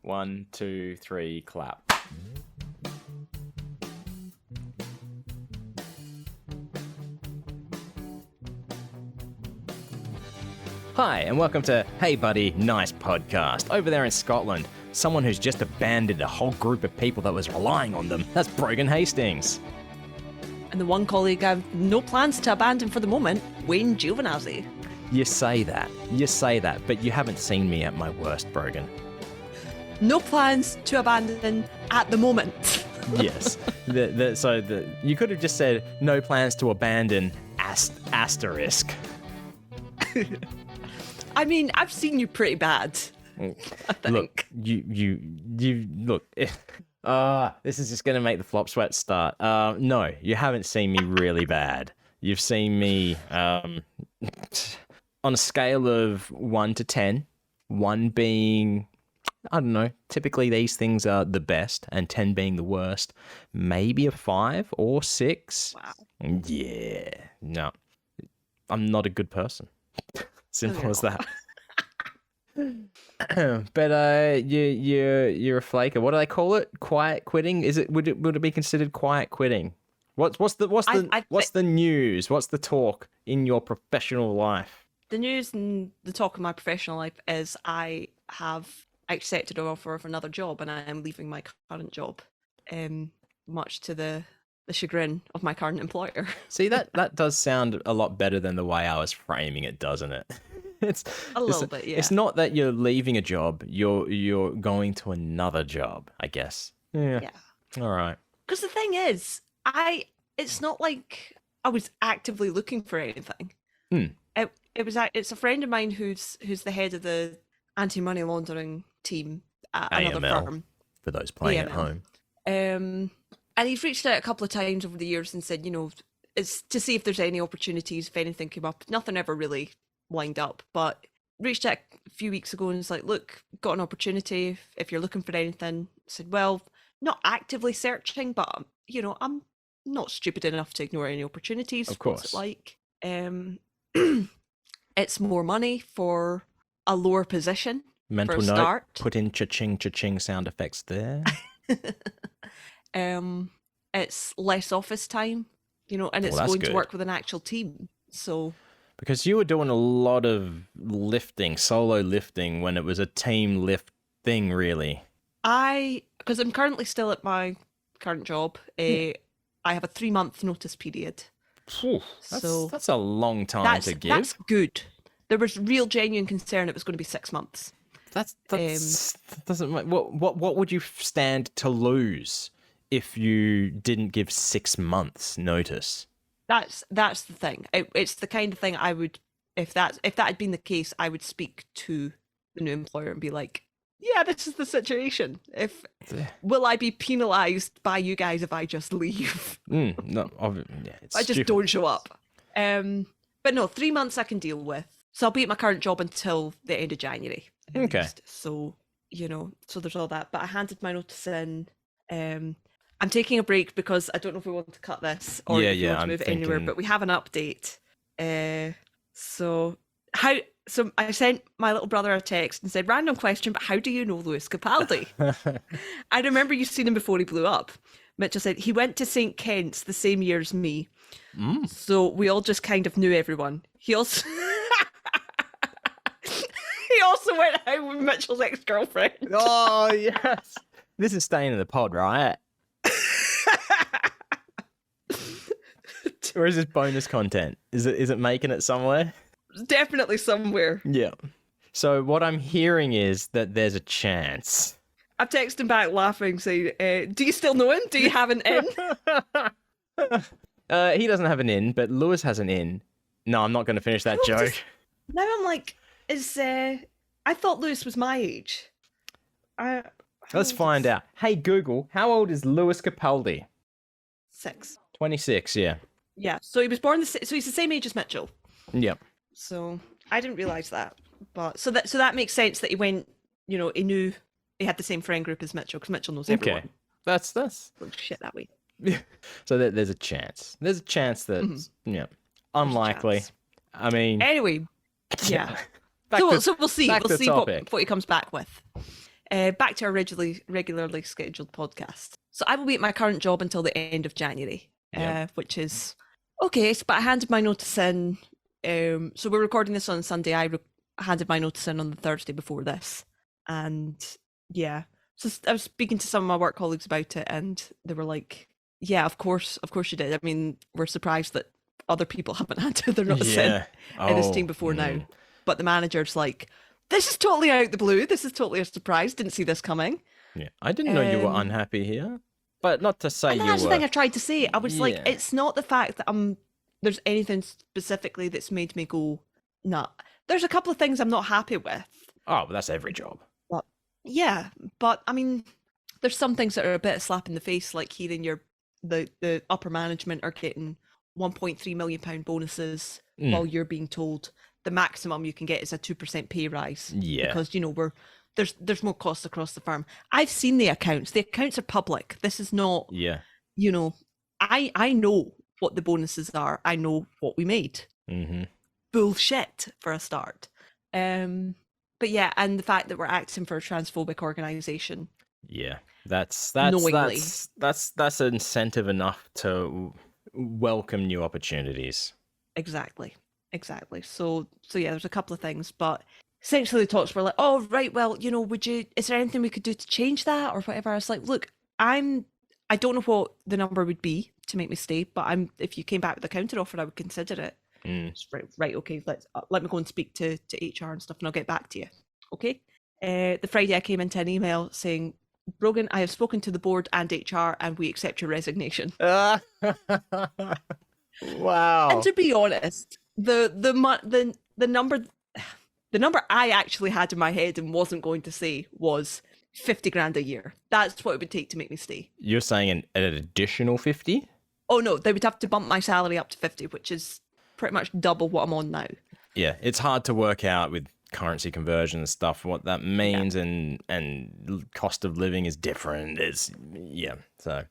1, 2, 3, clap. Hi, and welcome to Hey Buddy, Nice Podcast. Over there in Scotland, someone who's just abandoned a whole group of people that was relying on them. That's Brogan Hastings. And the one colleague I've no plans to abandon for the moment, Wayne Juvenazzi. You say that, but you haven't seen me at my worst, Brogan. No plans to abandon at the moment. Yes. You could have just said, no plans to abandon asterisk. I mean, I've seen you pretty bad, I think. Look, this is just going to make the flop sweat start. No, you haven't seen me really bad. You've seen me on a scale of 1 to 10, 1 being, I don't know, typically these things are the best, and 10 being the worst. Maybe a 5 or 6. Wow. Yeah. No, I'm not a good person. Simple as that. But you're a flaker. What do they call it? Quiet quitting? Would it be considered quiet quitting? What's the news? What's the talk in your professional life? The news and the talk of my professional life is I have accepted an offer of another job and I am leaving my current job, much to the chagrin of my current employer. See, that does sound a lot better than the way I was framing it, doesn't it? It's a little bit, yeah. It's not that you're leaving a job, you're going to another job, I guess. Yeah. All right. Because the thing is, it's not like I was actively looking for anything. It's a friend of mine who's the head of the anti-money laundering team at another AML, firm. For those playing at home. And he's reached out a couple of times over the years and said, it's to see if there's any opportunities, if anything came up. Nothing ever really lined up, but reached out a few weeks ago and was like, look, got an opportunity. If you're looking for anything, I said, well, not actively searching, but, I'm not stupid enough to ignore any opportunities. Of course. What's it like? It's more money for a lower position. Mental for a note, start. Put in cha-ching, cha-ching sound effects there. It's less office time, and it's going to work with an actual team. So, because you were doing a lot of lifting, solo lifting, when it was a team lift thing, really. Because I'm currently still at my current job, I have a 3-month notice period. That's a long time to give. That's good. There was real genuine concern it was going to be 6 months. That doesn't. What would you stand to lose if you didn't give 6 months notice? That's the thing. It's the kind of thing I would, if that had been the case, I would speak to the new employer and be like, yeah, this is the situation. Will I be penalised by you guys if I just leave? No, it's I just stupid. don't show up. But no, 3 months I can deal with. So I'll be at my current job until the end of January. Okay. Least. So, so there's all that. But I handed my notice in. I'm taking a break because I don't know if we want to cut this or if we want to move it anywhere, but we have an update. So I sent my little brother a text and said, random question, but how do you know Lewis Capaldi? I remember you've seen him before he blew up. Mitchell said, he went to St. Kitts the same year as me. So we all just kind of knew everyone. He also... He also went out with Mitchell's ex-girlfriend. Oh, yes. This is staying in the pod, right? Or is this bonus content? Is it making it somewhere? Definitely somewhere. Yeah. So what I'm hearing is that there's a chance. I've texted him back laughing, saying, do you still know him? Do you have an in? He doesn't have an in, but Lewis has an in. No, I'm not going to finish that joke. Now I'm like, I thought Lewis was my age. Let's find out. Hey, Google, how old is Lewis Capaldi? 6. 26, yeah. Yeah, so he was born, so he's the same age as Mitchell. Yep. So I didn't realise that. But so that makes sense that he went, he knew he had the same friend group as Mitchell, because Mitchell knows everyone. Okay. That's shit that way. So there's a chance. There's a chance that, unlikely. I mean... Anyway, yeah. So we'll see. We'll see what he comes back with. back to our regularly scheduled podcast. So I will be at my current job until the end of January, which is okay. But I handed my notice in. So we're recording this on Sunday. I handed my notice in on the Thursday before this, and yeah. So I was speaking to some of my work colleagues about it, and they were like, "Yeah, of course you did. I mean, we're surprised that other people haven't handed their notice in this team before now." But the manager's like, "This is totally out the blue. This is totally a surprise. Didn't see this coming." Yeah, I didn't know you were unhappy here, but not to say you were. That's the thing I tried to say. I was like, it's not the fact that there's anything specifically that's made me go, nah. There's a couple of things I'm not happy with. Oh, but that's every job. Yeah, but I mean, there's some things that are a bit of slap in the face, like hearing the upper management are getting £1.3 million bonuses while you're being told the maximum you can get is a 2% pay rise. Yeah, because there's more costs across the firm. I've seen the accounts. The accounts are public. This is not. Yeah. I know what the bonuses are. I know what we made. Mm-hmm. Bullshit for a start. But yeah, and the fact that we're acting for a transphobic organisation. Yeah, that's incentive enough to welcome new opportunities. Exactly. So yeah, there's a couple of things, but essentially the talks were like, oh right, well, is there anything we could do to change that or whatever? I was like, look, I don't know what the number would be to make me stay, but if you came back with a counter offer, I would consider it. Right, okay, let me go and speak to HR and stuff, and I'll get back to you. Okay. The Friday I came into an email saying, Brogan, I have spoken to the board and HR, and we accept your resignation. Wow. And to be honest, the number I actually had in my head and wasn't going to say was 50 grand a year. That's what it would take to make me stay. You're saying an additional 50? Oh no, they would have to bump my salary up to 50, which is pretty much double what I'm on now. Yeah, it's hard to work out with currency conversion and stuff what that means, and cost of living is different. But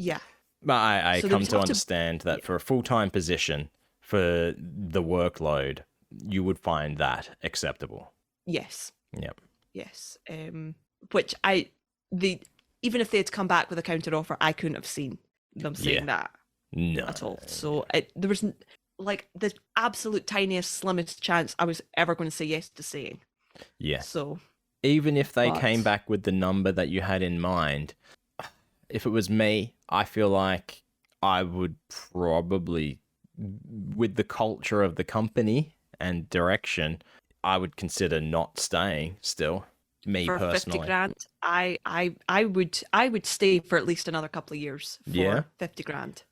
I come to understand that for a full-time position, for the workload, you would find that acceptable. Yes. Yep. Yes. Which even if they had come back with a counter offer, I couldn't have seen them saying that at all. So there was like the absolute tiniest, slimmest chance I was ever going to say yes to staying. Yeah. So even if they came back with the number that you had in mind, if it was me, I feel like I would probably, with the culture of the company and direction, I would consider not staying still. Me for personally. 50 grand, I would stay for at least another couple of years for 50 grand.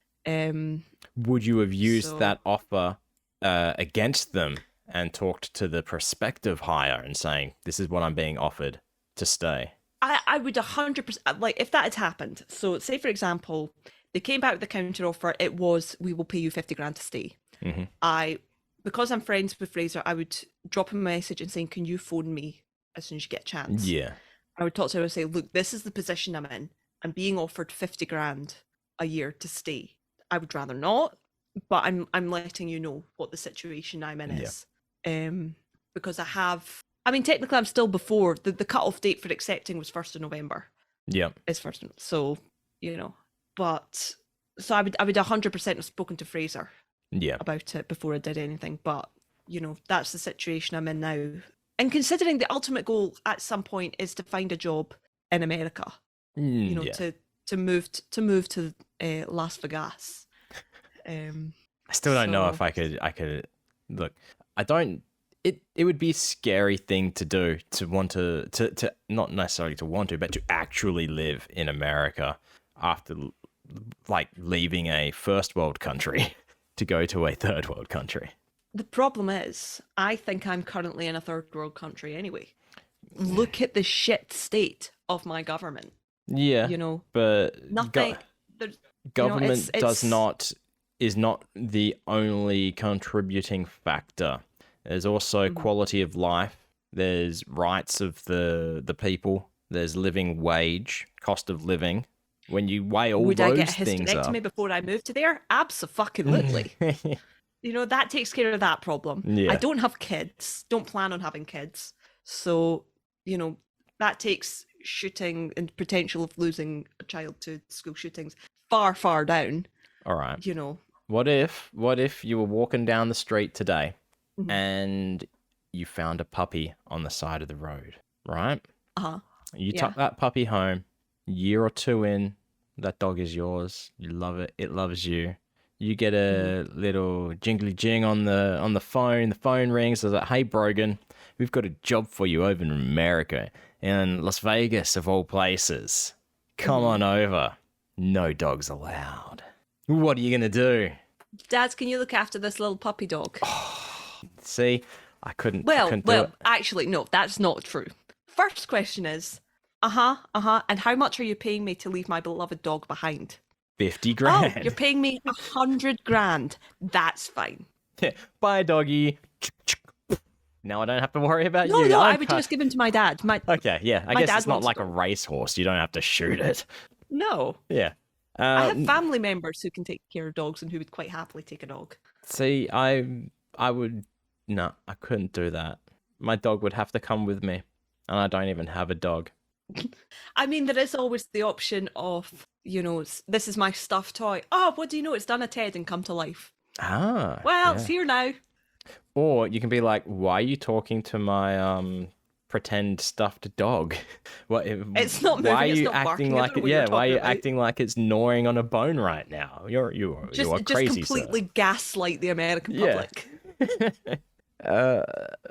Would you have used that offer against them and talked to the prospective hire and saying, this is what I'm being offered to stay? I would 100%, like if that had happened. So say, for example, they came back with the counter offer. It was, we will pay you 50 grand to stay. Mm-hmm. Because I'm friends with Fraser, I would drop him a message and saying, can you phone me as soon as you get a chance? Yeah. I would talk to him and say, look, this is the position I'm in. I'm being offered 50 grand a year to stay. I would rather not, but I'm letting you know what the situation I'm in is. Because technically I'm still before the cut-off date for accepting was 1st of November. Yeah. It's 1st. So, but so I would 100% have spoken to Fraser about it before I did anything. But, that's the situation I'm in now. And considering the ultimate goal at some point is to find a job in America, to move to Las Vegas. I still don't know if I could look. I don't. It would be a scary thing to do, to want to not necessarily to want to, but to actually live in America after like leaving a first world country to go to a third world country. The problem is, I think I'm currently in a third world country anyway. Look at the shit state of my government. Yeah, but nothing. Government is not the only contributing factor. There's also quality of life. There's rights of the people. There's living wage, cost of living. When you weigh all those things up... Would I get a hysterectomy before I move to there? Abso-fucking-lutely. That takes care of that problem. Yeah. I don't have kids. Don't plan on having kids. So, that takes shooting and potential of losing a child to school shootings far, far down. All right. You know. What if you were walking down the street today and you found a puppy on the side of the road, right? Uh-huh. You tuck that puppy home, year or two in, that dog is yours. You love it. It loves you. You get a little jingly jing on the phone. The phone rings. It's like, hey, Brogan, we've got a job for you over in America, in Las Vegas of all places. Come on over. No dogs allowed. What are you going to do? Dad, can you look after this little puppy dog? See, I couldn't. Well, do it. actually, no, that's not true. First question is, and how much are you paying me to leave my beloved dog behind? 50 grand. Oh, you're paying me 100 grand. That's fine. Yeah. Bye, doggy. Now I don't have to worry about you. No, I would just give him to my dad. Okay, yeah. I guess it's not like a racehorse. You don't have to shoot it. No. Yeah. I have family members who can take care of dogs and who would quite happily take a dog. See, I would... No, I couldn't do that. My dog would have to come with me. And I don't even have a dog. I mean, there is always the option of, this is my stuffed toy. Oh, what do you know? It's done a TED and come to life. Ah. Well, it's here now. Or you can be like, why are you talking to my pretend stuffed dog? What? It's not moving. Why are you it's not acting barking. like it? Yeah. Why are you about. Acting like it's gnawing on a bone right now? You are crazy. Just completely gaslight the American public. All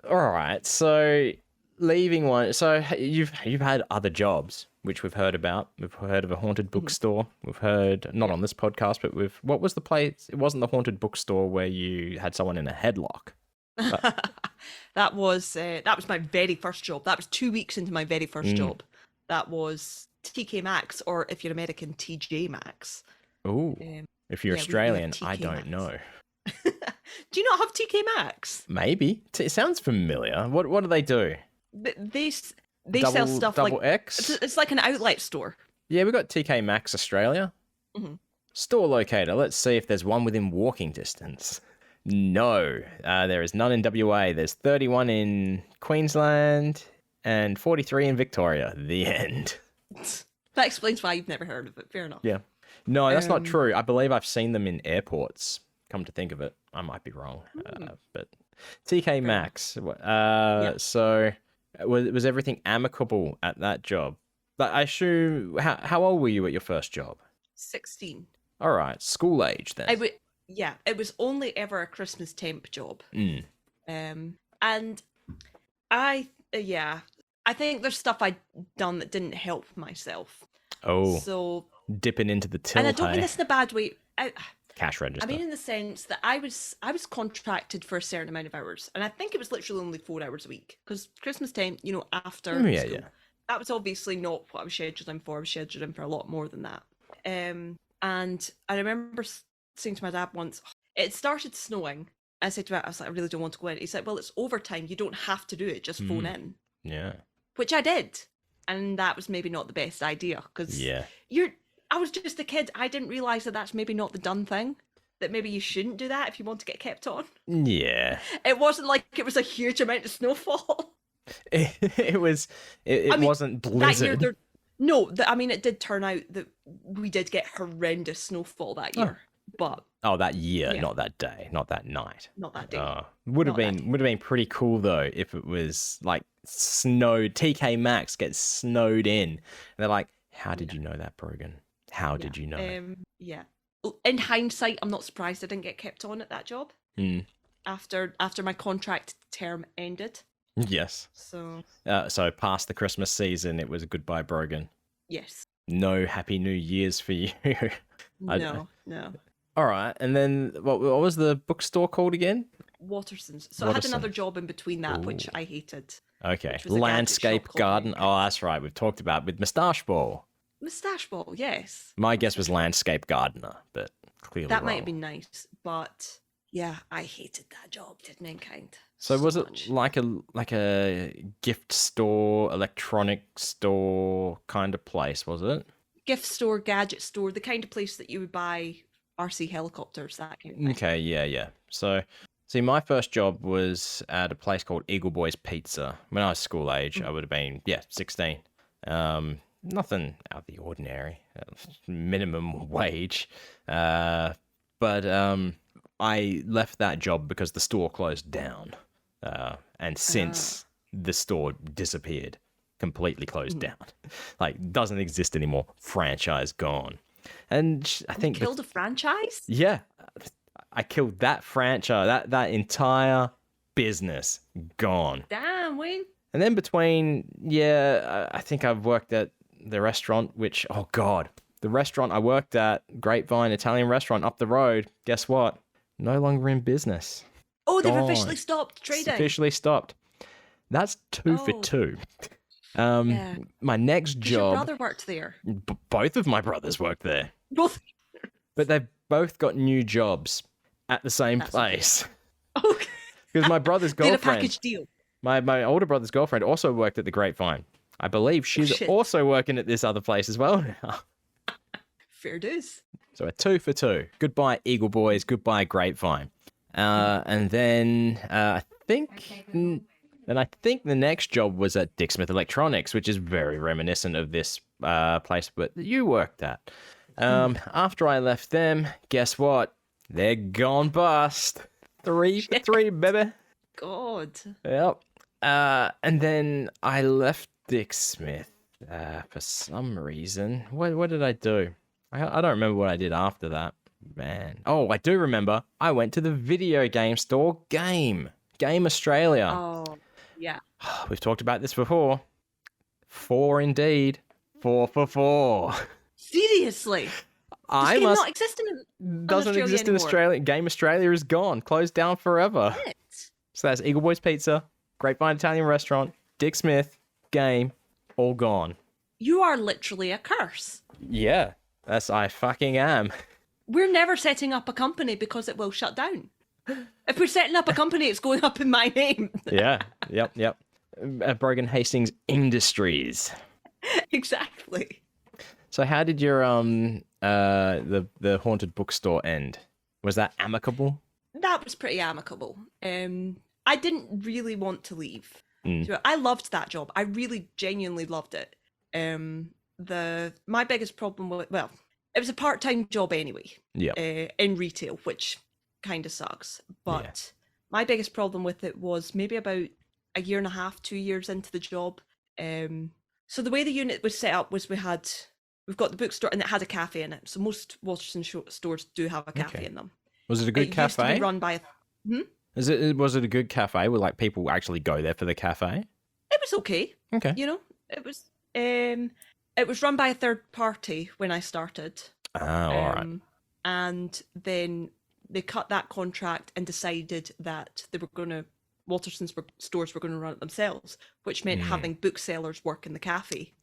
right. So leaving one. So you've had other jobs, which we've heard about. We've heard of a haunted bookstore. We've heard, not on this podcast, but what was the place? It wasn't the haunted bookstore where you had someone in a headlock. That was my very first job. That was 2 weeks into my very first job. That was TK Maxx, or if you're American, TJ Maxx. Oh, if you're Australian, I don't Maxx. know. Do you not have TK Maxx? Maybe. It sounds familiar. What do they do? They sell stuff double like X? It's like an outlet store. Yeah, we got TK Maxx Australia. Store locator. Let's see if there's one within walking distance. No, there is none in WA. There's 31 in Queensland and 43 in Victoria. The end. That explains why you've never heard of it. Fair enough. Yeah. No, that's not true. I believe I've seen them in airports. Come to think of it, I might be wrong. But TK Maxx. So was everything amicable at that job? But I assume, how old were you at your first job? 16. All right, school age then. It was only ever a Christmas temp job. And I think there's stuff I'd done that didn't help myself. Oh, so dipping into the till. And I don't mean this in a bad way. Cash register. I mean in the sense that I was contracted for a certain amount of hours, and I think it was literally only 4 hours a week, because Christmas time, after school, that was obviously not what I was scheduling for. I was scheduling for a lot more than that. And I remember saying to my dad once, it started snowing. I said to him, I was like, I really don't want to go in. He said, well, it's overtime. You don't have to do it. Just phone in. Yeah. Which I did. And that was maybe not the best idea, because I was just a kid. I didn't realise that that's maybe not the done thing. That maybe you shouldn't do that if you want to get kept on. Yeah. It wasn't like it was a huge amount of snowfall. It wasn't blizzard. That year, it did turn out that we did get horrendous snowfall that year. But that year, not that day, not that night. Not that day. Would have been pretty cool though if it was like snowed. TK Maxx gets snowed in. And they're like, how did you know that, Brogan? How did you know? Yeah. In hindsight, I'm not surprised I didn't get kept on at that job. After my contract term ended. Yes. So past the Christmas season, it was a goodbye, Brogan. Yes. No Happy New Year's for you. No. All right, and then what was the bookstore called again? Waterson's. So I had another job in between that, which I hated. Okay, landscape garden. Oh, that's right. We've talked about with Moustache Ball. Moustache Ball, yes. My guess was landscape gardener, but clearly that wrong. might have been nice, but yeah, I hated that job, didn't I, kind? So was it like a gift store, electronic store kind of place? Was it? Gift store, gadget store, the kind of place that you would buy RC helicopters, that kind of thing. Okay, yeah. So, see, my first job was at a place called Eagle Boys Pizza. When I was school age, I would have been 16. Nothing out of the ordinary, minimum wage. But I left that job because the store closed down. And since the store disappeared, completely closed down, like doesn't exist anymore, franchise gone. And I think killed a franchise? Yeah, I killed that franchise, that entire business gone. Damn, Wayne. And then between, I think I've worked at the restaurant, which, oh God, the restaurant I worked at, Grapevine Italian restaurant up the road, guess what? No longer in business. Oh, they've officially stopped trading. It's officially stopped. That's two for two. My next job... Your brother worked there? Both of my brothers worked there. Both? But they've both got new jobs at the same place. Okay. Because my brother's girlfriend... Did a package deal. My older brother's girlfriend also worked at the Grapevine. I believe she's also working at this other place as well now. Fair dues. So a 2 for 2. Goodbye, Eagle Boys. Goodbye, Grapevine. And then I think the next job was at Dick Smith Electronics, which is very reminiscent of this place that you worked at. After I left them, guess what? They're gone bust. 3 for 3, baby. God. Yep. And then I left Dick Smith for some reason. What did I do? I don't remember what I did after that. Man. Oh, I do remember. I went to the video game store Game Australia. Oh, yeah. We've talked about this before. 4 indeed. 4 for 4. Seriously? Does Game not exist doesn't exist in Australia. Game Australia is gone. Closed down forever. What? So that's Eagle Boys Pizza, Grapevine Italian Restaurant, Dick Smith, Game, all gone. You are literally a curse. Yeah, I fucking am. We're never setting up a company because it will shut down. If we're setting up a company, it's going up in my name. Yeah, yep. Brogan Hastings Industries. Exactly. So how did your the haunted bookstore end? Was that amicable? That was pretty amicable. I didn't really want to leave. I loved that job. I really genuinely loved it. My biggest problem with, well, it was a part-time job anyway. Yeah. In retail, which kind of sucks. But my biggest problem with it was maybe about a year and a half, 2 years into the job. So the way the unit was set up was we've got the bookstore and it had a cafe in it. So most Waterson stores do have a cafe in them. Was it a good cafe? Used to be run by Was it a good cafe where like people actually go there for the cafe? It was okay. Okay. You know, it was run by a third party when I started. Oh, all right. And then they cut that contract and decided that Waterson's stores were going to run it themselves, which meant having booksellers work in the cafe.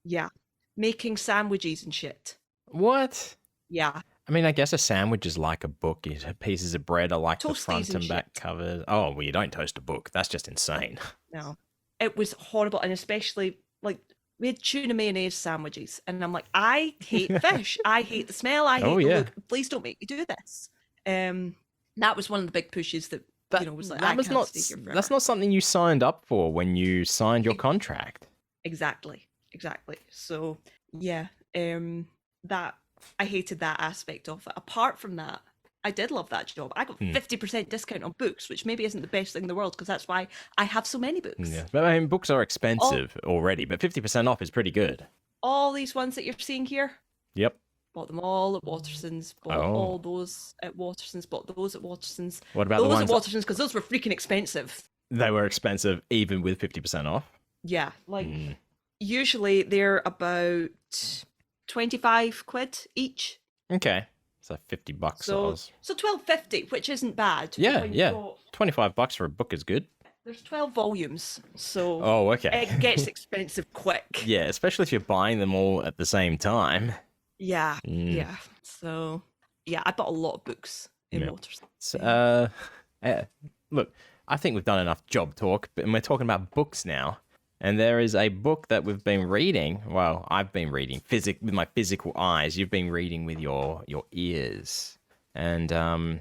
Yeah. Making sandwiches and shit. What? Yeah. I mean, I guess a sandwich is like a book. Pieces of bread are like Toasties the front and back covers. Oh, well, you don't toast a book. That's just insane. No. It was horrible. And especially, like, we had tuna mayonnaise sandwiches. And I'm like, I hate fish. I hate the smell. I hate the look. Please don't make me do this. That was one of the big pushes that was like, that's not something you signed up for when you signed your contract. Exactly. So, yeah, I hated that aspect of it. Apart from that, I did love that job. I got 50% discount on books, which maybe isn't the best thing in the world because that's why I have so many books. Yeah, but I mean, books are expensive already, but 50% off is pretty good. All these ones that you're seeing here? Yep. Bought them all at Waterson's. Bought all those at Waterson's. Bought those at Waterson's. What about those at Waterson's? Because those were freaking expensive. They were expensive even with 50% off? Yeah, like usually they're about 25 quid each. Okay. So $50. So $12.50, which isn't bad. Yeah. $25 for a book is good. There's 12 volumes, so okay. It gets expensive quick. Yeah, especially if you're buying them all at the same time. Yeah. So, yeah, I bought a lot of books in Waterston. So, look, I think we've done enough job talk, but we're talking about books now. And there is a book that we've been reading. Well, I've been reading with my physical eyes. You've been reading with your ears. And I'm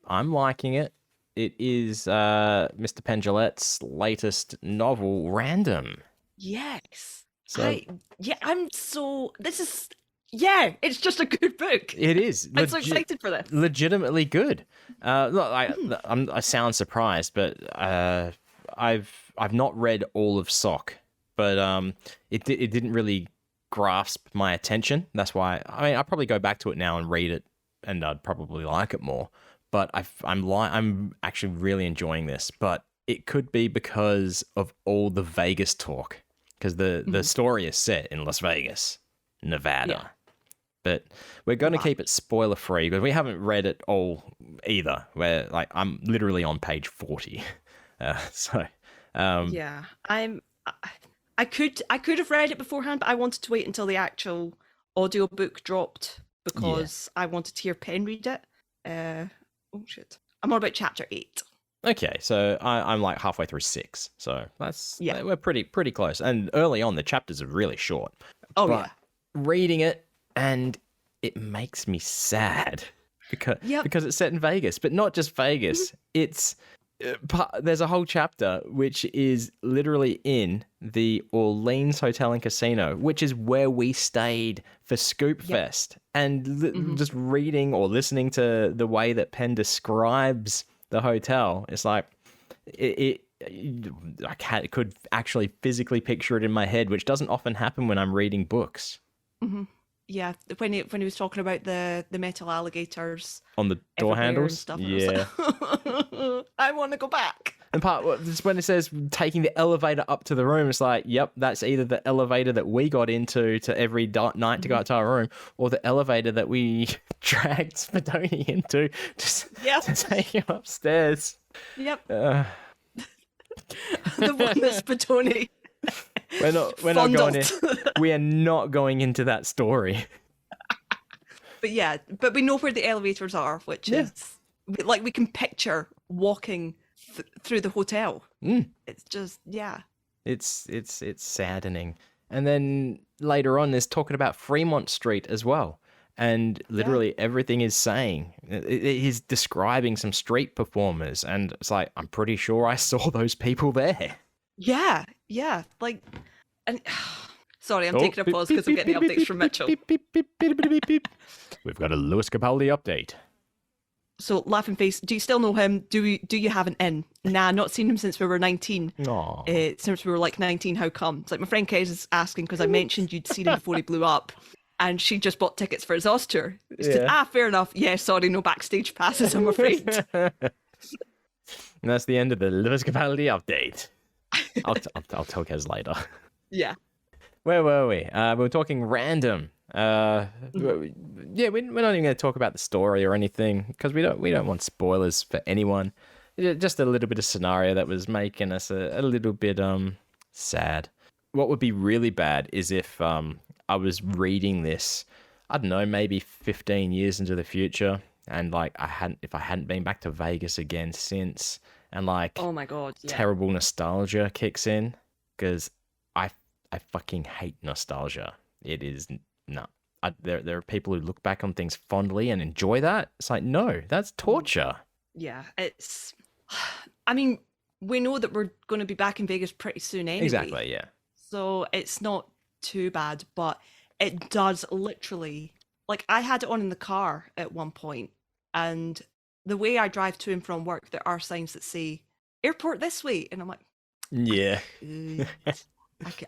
liking it. It is Mr. Pengelet's latest novel, Random. Yes. So It's just a good book. it is. I'm so excited for this. Legitimately good. Look, I sound surprised, but I've not read all of Sock, but it didn't really grasp my attention. That's why I'll probably go back to it now and read it, and I'd probably like it more. But I'm actually really enjoying this. But it could be because of all the Vegas talk, because the story is set in Las Vegas, Nevada. Yeah. But we're going to keep it spoiler free because we haven't read it all either. Where I'm literally on page 40, yeah, I could have read it beforehand, but I wanted to wait until the actual audiobook dropped because I wanted to hear Penn read it. Oh shit, I'm on about chapter 8. Okay, so I'm like halfway through 6, so we're pretty close. And early on, the chapters are really short. But reading it, and it makes me sad because it's set in Vegas, but not just Vegas. It's there's a whole chapter which is literally in the Orleans Hotel and Casino, which is where we stayed for Scoop Fest. And just reading or listening to the way that Penn describes the hotel, it's like I could actually physically picture it in my head, which doesn't often happen when I'm reading books. Mm-hmm. Yeah, when he was talking about the metal alligators on the door handles and stuff, yeah, I want to go back. And when it says taking the elevator up to the room, it's like, yep, that's either the elevator that we got into to every night to go up to our room, or the elevator that we dragged Spadoni into to take him upstairs. Yep. The one that Spadoni. We're not going in. We are not going into that story. But we know where the elevators are, which is like we can picture walking through the hotel. It's just it's saddening. And then later on, there's talking about Fremont Street as well, and literally everything is saying he's describing some street performers, and it's like, I'm pretty sure I saw those people there. Yeah, like, and sorry, I'm taking a pause because I'm getting updates from Mitchell. We've got a Lewis Capaldi update. So, Laughing Face, do you still know him? Do you have an in? Nah, not seen him since we were 19. Since we were like 19, how come? It's like my friend Kez is asking because I mentioned you'd seen him before he blew up, and she just bought tickets for his Oz tour. Fair enough. Yeah, sorry, no backstage passes, I'm afraid. And that's the end of the Lewis Capaldi update. I'll tell Kez later. Yeah. Where were we? We were talking random. We're not even going to talk about the story or anything because we don't want spoilers for anyone. Just a little bit of scenario that was making us a little bit sad. What would be really bad is if I was reading this, I don't know, maybe 15 years into the future, and like if I hadn't been back to Vegas again since. And like, oh my god, terrible nostalgia kicks in because I fucking hate nostalgia. It is there are people who look back on things fondly and enjoy that. It's like, no, that's torture. Yeah, it's. I mean, we know that we're going to be back in Vegas pretty soon anyway. Exactly, yeah. So it's not too bad, but it does literally. Like, I had it on in the car at one point, and the way I drive to and from work, there are signs that say airport this way. And I'm like, yeah,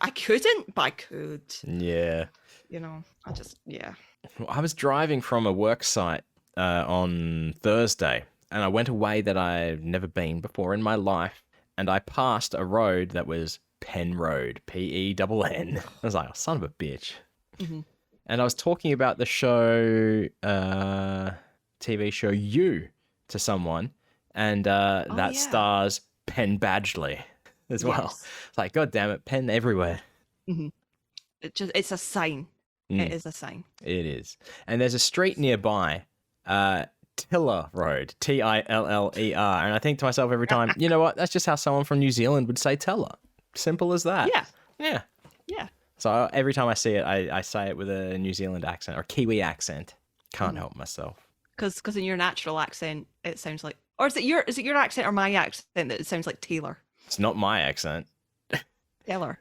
I couldn't, but I could. Yeah. You know, I was driving from a work site on Thursday, and I went away that I've never been before in my life. And I passed a road that was Penn Road, Penn. I was like, oh, son of a bitch. Mm-hmm. And I was talking about the show, TV show You, to someone, and that stars Penn Badgley as well. It's like, god damn it, Penn everywhere. Mm-hmm. It's a sign. It is a sign. It is. And there's a street nearby, Tiller Road, Tiller, and I think to myself every time, you know what, that's just how someone from New Zealand would say Teller. Simple as that. Yeah. So every time I see it, I say it with a New Zealand accent or Kiwi accent. Can't help myself. Because in your natural accent, it sounds like, or is it your accent or my accent that it sounds like Taylor? It's not my accent. Taylor.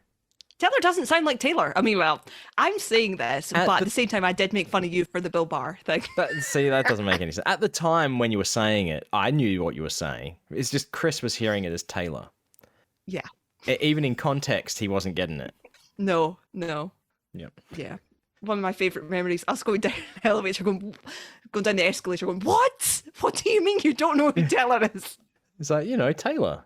Taylor doesn't sound like Taylor. I mean, well, I'm saying this, but at the same time, I did make fun of you for the Bill Barr thing. That doesn't make any sense. At the time when you were saying it, I knew what you were saying. It's just Chris was hearing it as Taylor. Yeah. Even in context, he wasn't getting it. No. Yep. Yeah. One of my favourite memories, us going down the elevator, going down the escalator, going, what? What do you mean you don't know who Taylor is? It's like, Taylor,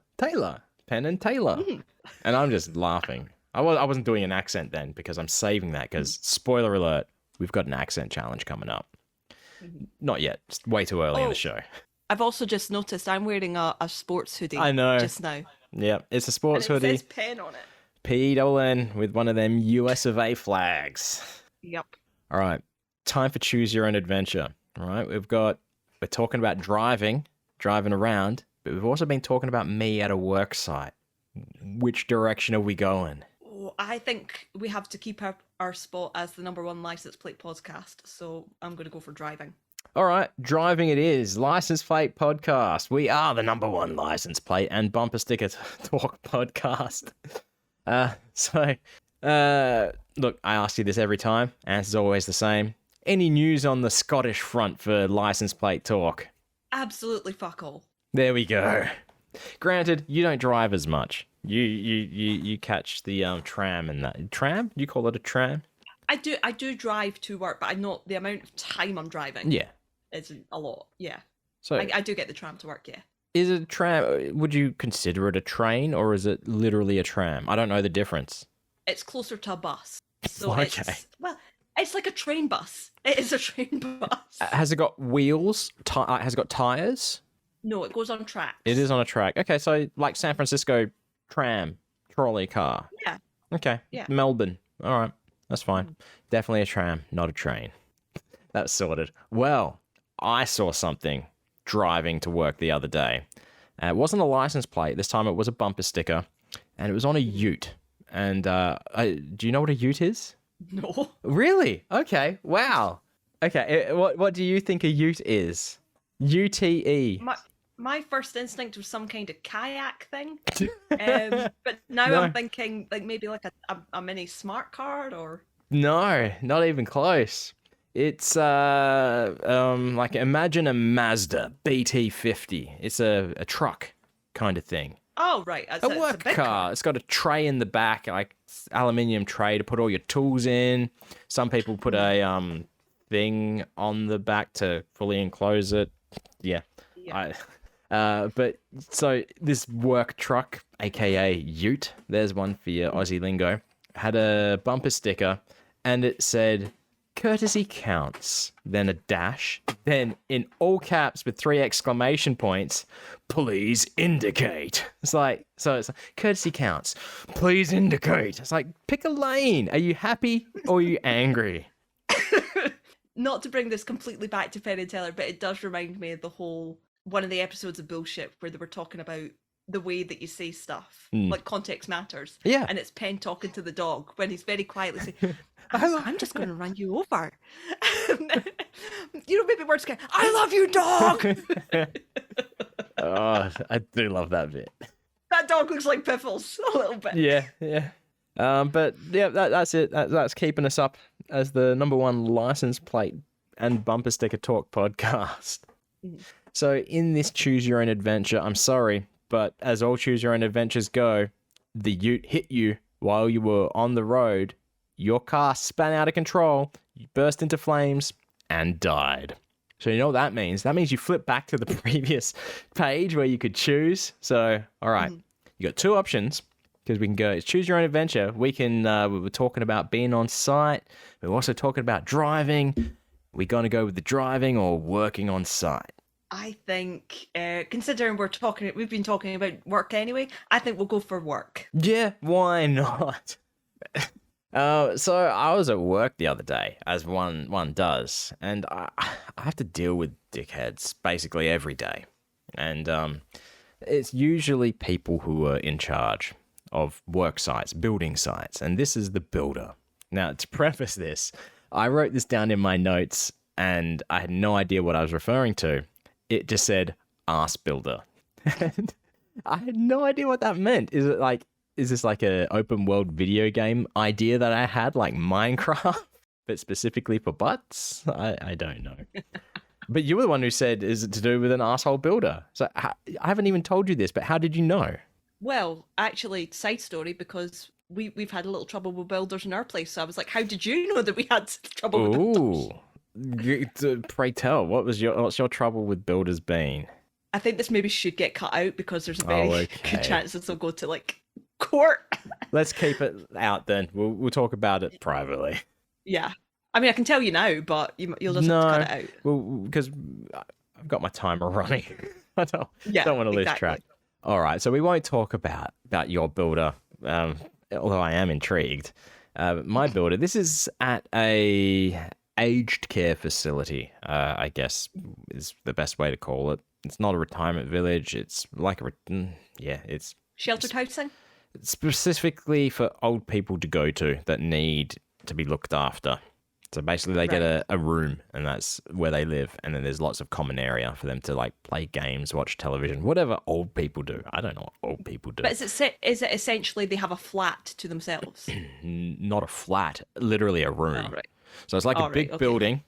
Penn and Taylor. Mm. And I'm just laughing. I wasn't doing an accent then because I'm saving that because, spoiler alert, we've got an accent challenge coming up. Not yet. It's way too early in the show. I've also just noticed I'm wearing a sports hoodie. I know. Just now. Yeah, it's a sports hoodie. It says Penn on it. P-E-N with one of them US of A flags. Yep. All right. Time for Choose Your Own Adventure. All right. We're talking about driving around, but we've also been talking about me at a work site. Which direction are we going? Oh, I think we have to keep our spot as the #1 license plate podcast. So I'm going to go for driving. All right. Driving it is. License Plate Podcast. We are the #1 license plate and bumper sticker talk podcast. Look, I ask you this every time. Answer's always the same. Any news on the Scottish front for license plate talk? Absolutely fuck all. There we go. Granted, you don't drive as much. You catch the tram and that. Tram? You call it a tram? I do drive to work, but I know the amount of time I'm driving. Yeah. Is a lot. Yeah. So I do get the tram to work, yeah. Is it a tram? Would you consider it a train or is it literally a tram? I don't know the difference. It's closer to a bus. So okay. It's like a train bus. It is a train bus. Has it got wheels? Has it got tires? No, it goes on tracks. It is on a track. Okay, so like San Francisco tram, trolley car. Yeah. Okay. Yeah. Melbourne. All right. That's fine. Definitely a tram, not a train. That's sorted. Well, I saw something driving to work the other day. It wasn't a license plate. This time it was a bumper sticker, and it was on a ute. And do you know what a ute is? No. Really? Okay. Wow. Okay. What do you think a ute is? UTE. My first instinct was some kind of kayak thing, but now no. I'm thinking like maybe like a mini smart card or. No, not even close. It's like imagine a Mazda BT50. It's a truck kind of thing. Oh right, a work car. It's got a tray in the back, like aluminium tray to put all your tools in. Some people put a thing on the back to fully enclose it. Yeah. But so this work truck, aka ute, there's one for your Aussie lingo, had a bumper sticker and it said courtesy counts, then a dash, then in all caps with 3 exclamation points, please indicate. It's like courtesy counts, please indicate. It's like, pick a lane. Are you happy or are you angry? Not to bring this completely back to Penn and Teller, but it does remind me of one of the episodes of Bullshit where they were talking about the way that you say stuff, like context matters. Yeah. And it's Penn talking to the dog when he's very quietly saying, I'm just going to run you over. Maybe words go, I love you, dog! Oh, I do love that bit. That dog looks like Piffles a little bit. Yeah. But yeah, that's it. That's keeping us up as the #1 license plate and bumper sticker talk podcast. So in this Choose Your Own Adventure, I'm sorry, but as all Choose Your Own Adventures go, the ute hit you while you were on the road. Your car span out of control, you burst into flames, and died. So you know what that means? That means you flip back to the previous page where you could choose. So, all right, you got 2 options. Because we can go, choose your own adventure. We were talking about being on site. We're also talking about driving. We're going to go with the driving or working on site. I think, considering we've been talking about work anyway, I think we'll go for work. Yeah, why not? So I was at work the other day, as one does, and I have to deal with dickheads basically every day. And it's usually people who are in charge of work sites, building sites, and this is the builder. Now, to preface this, I wrote this down in my notes, and I had no idea what I was referring to. It just said, arse builder. And I had no idea what that meant. Is is this like a open world video game idea that I had, like Minecraft, but specifically for butts? I don't know. But you were the one who said, is it to do with an asshole builder? So I haven't even told you this, but how did you know? Well, actually, side story, because we've had a little trouble with builders in our place. So I was like, how did you know that we had trouble with builders? Pray tell, what's your trouble with builders been? I think this maybe should get cut out because there's a very good chance this will go to like court. Let's keep it out then. We'll talk about it privately. Yeah. I mean, I can tell you now, but you'll just have to cut it out. Well, because I've got my timer running. I don't want to lose track. All right, so we won't talk about your builder, although I am intrigued. My builder, this is at a aged care facility, I guess is the best way to call it. It's not a retirement village. It's like it's sheltered housing. Specifically for old people to go to that need to be looked after. So basically they get a room and that's where they live. And then there's lots of common area for them to like play games, watch television, whatever old people do. I don't know what old people do. But is it essentially they have a flat to themselves? Not a flat, literally a room. Oh, right. So it's like a big building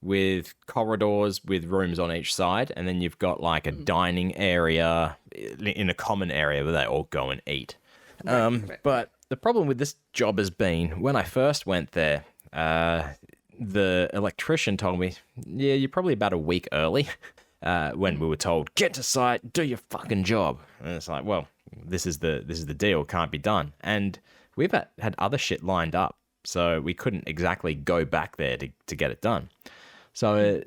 with corridors with rooms on each side. And then you've got like a dining area in a common area where they all go and eat. But the problem with this job has been when I first went there, the electrician told me, yeah, you're probably about a week early when we were told, get to site, do your fucking job. And it's like, well, this is the deal, can't be done. And we've had other shit lined up, so we couldn't exactly go back there to get it done. So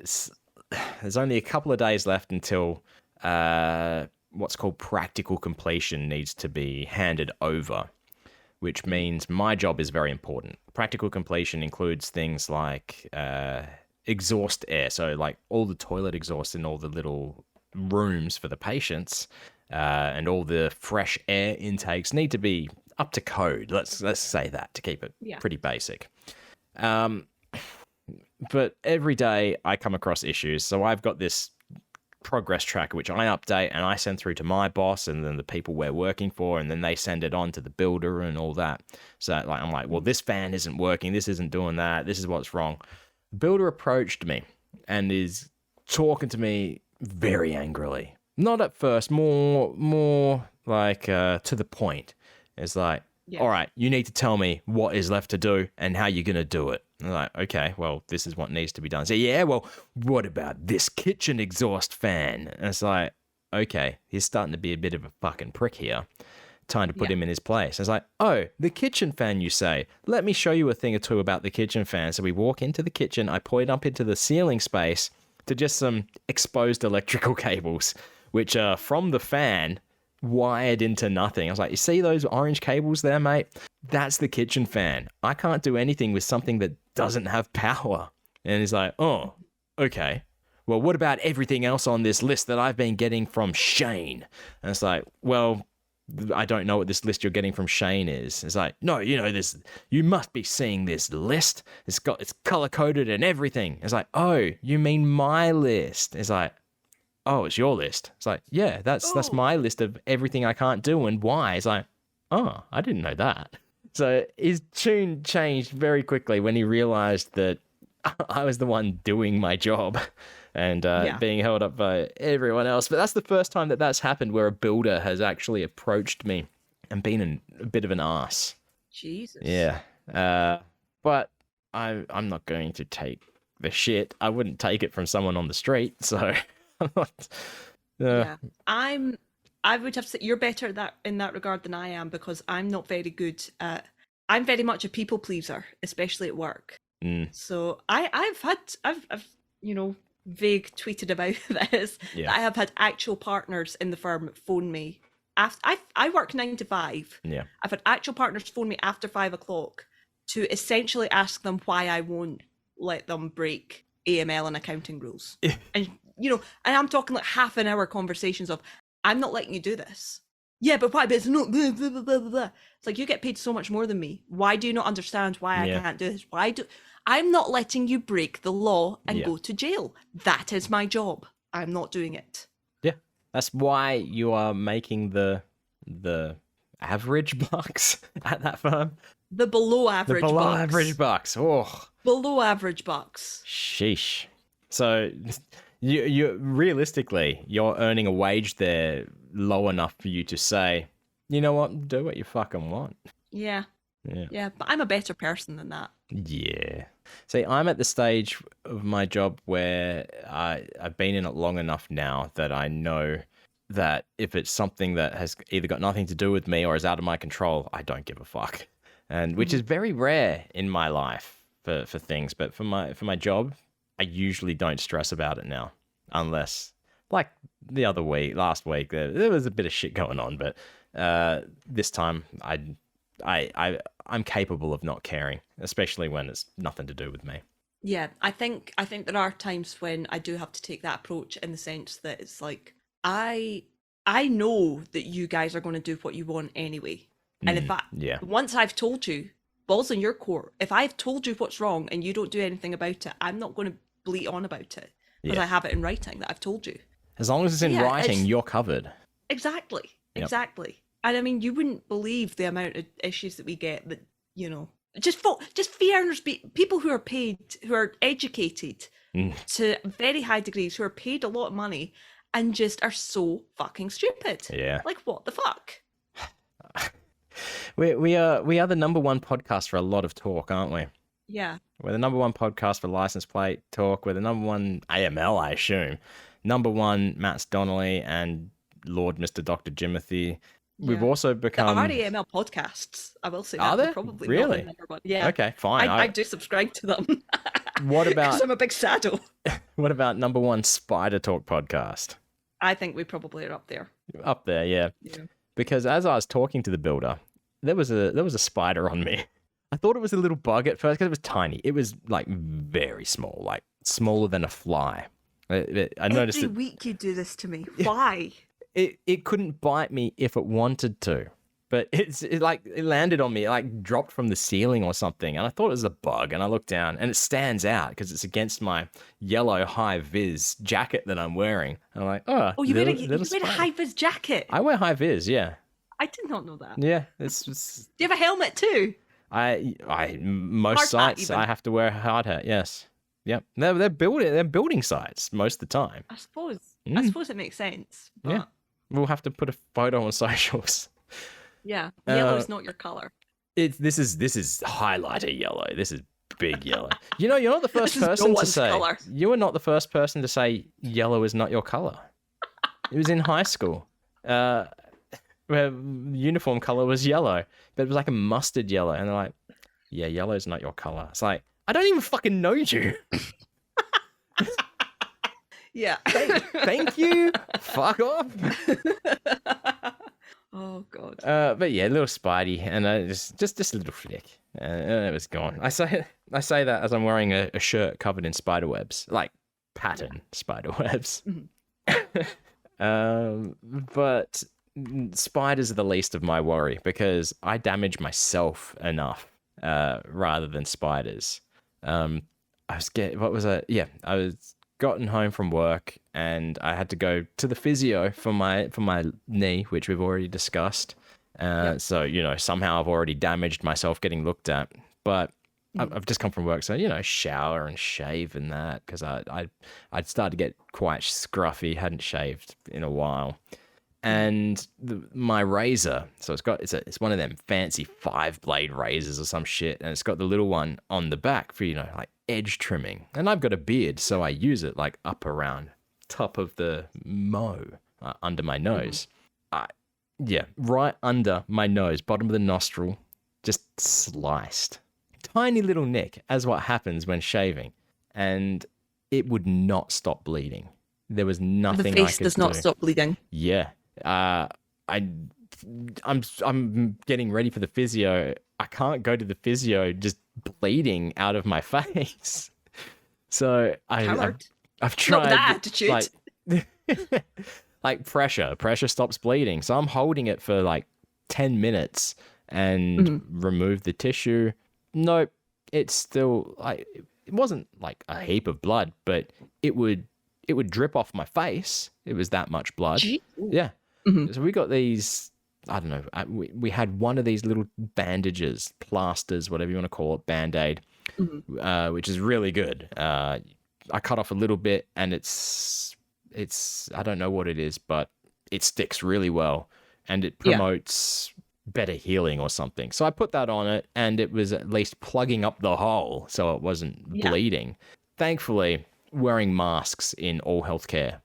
there's only a couple of days left until what's called practical completion needs to be handed over, which means my job is very important. Practical completion includes things like exhaust air, so like all the toilet exhaust in all the little rooms for the patients, and all the fresh air intakes need to be up to code. Let's say that to keep it pretty basic. But every day I come across issues, so I've got this progress tracker which I update and I send through to my boss and then the people we're working for, and then they send it on to the builder and all that. So like I'm like, well, this fan isn't working, this isn't doing that, this is what's wrong. The builder approached me and is talking to me very angrily. Not at first, more like to the point. It's like, all right, you need to tell me what is left to do and how you're going to do it. I'm like, okay, well, this is what needs to be done. So, yeah, well, what about this kitchen exhaust fan? And it's like, okay, he's starting to be a bit of a fucking prick here. Time to put him in his place. It's like, oh, the kitchen fan, you say? Let me show you a thing or two about the kitchen fan. So we walk into the kitchen. I point up into the ceiling space to just some exposed electrical cables, which are from the fan wired into nothing. I was like, you see those orange cables there, mate? That's the kitchen fan. I can't do anything with something that doesn't have power. And he's like, oh, okay. Well, what about everything else on this list that I've been getting from Shane? And it's like, well, I don't know what this list you're getting from Shane is. It's like, no, you know this. You must be seeing this list. It's color coded and everything. It's like, oh, you mean my list? It's like, oh, it's your list. It's like, yeah, that's my list of everything I can't do and why. It's like, oh, I didn't know that. So his tune changed very quickly when he realized that I was the one doing my job and being held up by everyone else. But that's the first time that's happened where a builder has actually approached me and been a bit of an ass. Jesus. Yeah. But I'm not going to take the shit. I wouldn't take it from someone on the street, so... I would have to say you're better in that regard than I am, because I'm not very good at. I'm very much a people pleaser, especially at work. So I've vague tweeted about this. That I have had actual partners in the firm phone me after I work 9 to 5. Yeah, I've had actual partners phone me after 5 o'clock to essentially ask them why I won't let them break AML and accounting rules. And and I'm talking like half an hour conversations of, I'm not letting you do this. Yeah, but why? But it's not blah, blah, blah, blah, blah. It's like, you get paid so much more than me. Why do you not understand why I can't do this? I'm not letting you break the law and go to jail. That is my job. I'm not doing it. Yeah, that's why you are making the average bucks at that firm. The below average bucks. The below average bucks. Oh. Below average bucks. Sheesh. So you realistically, you're earning a wage there low enough for you to say, you know what, do what you fucking want. Yeah. Yeah. Yeah, but I'm a better person than that. Yeah. See, I'm at the stage of my job where I've been in it long enough now that I know that if it's something that has either got nothing to do with me or is out of my control, I don't give a fuck. And which is very rare in my life for things. But for my job, I usually don't stress about it now. Unless, like last week, there was a bit of shit going on. But this time, I'm capable of not caring, especially when it's nothing to do with me. Yeah, I think there are times when I do have to take that approach in the sense that it's like I know that you guys are going to do what you want anyway, and once I've told you, balls in your court. If I've told you what's wrong and you don't do anything about it, I'm not going to bleat on about it because I have it in writing that I've told you. As long as it's in writing, you're covered. Exactly. Yep. Exactly. And I mean, you wouldn't believe the amount of issues that we get that, you know, just fee earners, people who are paid, who are educated to very high degrees, who are paid a lot of money and just are so fucking stupid. Yeah. Like, what the fuck? We are the number one podcast for a lot of talk, aren't we? Yeah. We're the number one podcast for license plate talk. We're the number one AML, I assume. Number one Matt Donnelly and Lord Mr. Dr. Jimothy. We've also become... There are AML podcasts, I will say that. Are there? Probably really? Not the number one. Yeah. Okay, fine. I do subscribe to them. What about... Because I'm a big saddle. What about number one Spider Talk podcast? I think we probably are up there. Up there, yeah. Because as I was talking to the builder, there was a spider on me. I thought it was a little bug at first because it was tiny. It was like very small, like smaller than a fly. I noticed every week you do this to me. Why? It couldn't bite me if it wanted to, but it landed on me, it like dropped from the ceiling or something, and I thought it was a bug. And I looked down, and it stands out because it's against my yellow high vis jacket that I'm wearing. And I'm like, you wear a high vis jacket. I wear high vis, yeah. I did not know that. Yeah, Do you have a helmet too? Most sites I have to wear a hard hat. Yes, yep. They're building sites most of the time. I suppose it makes sense. But... Yeah, we'll have to put a photo on socials. Yeah, yellow is not your color. This is highlighter yellow. This is big yellow. You know, you're not the first person to say. Color. You were not the first person to say yellow is not your color. It was in high school. Where uniform color was yellow, but it was like a mustard yellow, and they're like, "Yeah, yellow's not your color." It's like, I don't even fucking know you. Yeah. Thank you. Fuck off. Oh god. But yeah, little Spidey, and just a little flick, and it was gone. I say that as I'm wearing a shirt covered in spider webs, like pattern spider webs. But spiders are the least of my worry because I damage myself enough rather than spiders. I was gotten home from work and I had to go to the physio for my knee, which we've already discussed. So, you know, somehow I've already damaged myself getting looked at, but I've just come from work. So, you know, shower and shave and that, because I'd started to get quite scruffy, hadn't shaved in a while. And my razor, so it's one of them fancy 5-blade razors or some shit, and it's got the little one on the back for, you know, like edge trimming. And I've got a beard, so I use it like up around top of the under my nose. Right under my nose, bottom of the nostril, just sliced. Tiny little nick, as what happens when shaving, and it would not stop bleeding. There was nothing I could do. The face does not stop bleeding. Yeah. I'm getting ready for the physio. I can't go to the physio just bleeding out of my face. So I've tried. Not that attitude. Like pressure stops bleeding. So I'm holding it for like 10 minutes and remove the tissue. Nope, it's still like, it wasn't like a heap of blood, but it would drip off my face. It was that much blood. Gee. Yeah. So we got these I don't know. We had one of these little bandages, plasters, whatever you want to call it, Band-Aid, which is really good. I cut off a little bit, and it's I don't know what it is, but it sticks really well, and it promotes better healing or something. So I put that on it, and it was at least plugging up the hole so it wasn't bleeding. Thankfully, wearing masks in all healthcare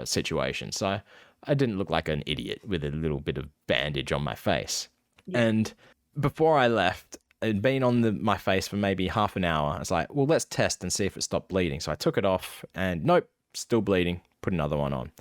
situations, so I didn't look like an idiot with a little bit of bandage on my face. And before I left, it had been on my face for maybe half an hour. I was like, well, let's test and see if it stopped bleeding. So I took it off, and nope, still bleeding. Put another one on.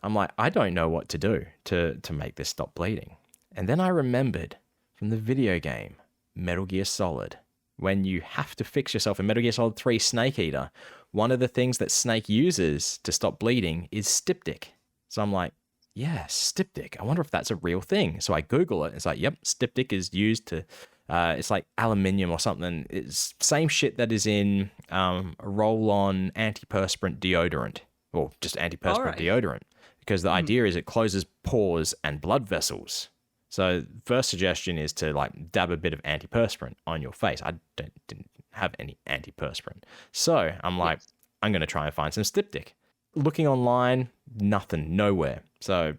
I'm like, I don't know what to do to make this stop bleeding. And then I remembered from the video game Metal Gear Solid, when you have to fix yourself in Metal Gear Solid 3 Snake Eater, one of the things that Snake uses to stop bleeding is styptic. So I'm like, yeah, styptic. I wonder if that's a real thing. So I Google it. It's like, yep, styptic is used to, it's like aluminium or something. It's same shit that is in roll-on antiperspirant deodorant, or just antiperspirant deodorant, because the idea is it closes pores and blood vessels. So first suggestion is to like dab a bit of antiperspirant on your face. I didn't have any antiperspirant. So I'm like, I'm going to try and find some styptic. Looking online, nothing, nowhere. So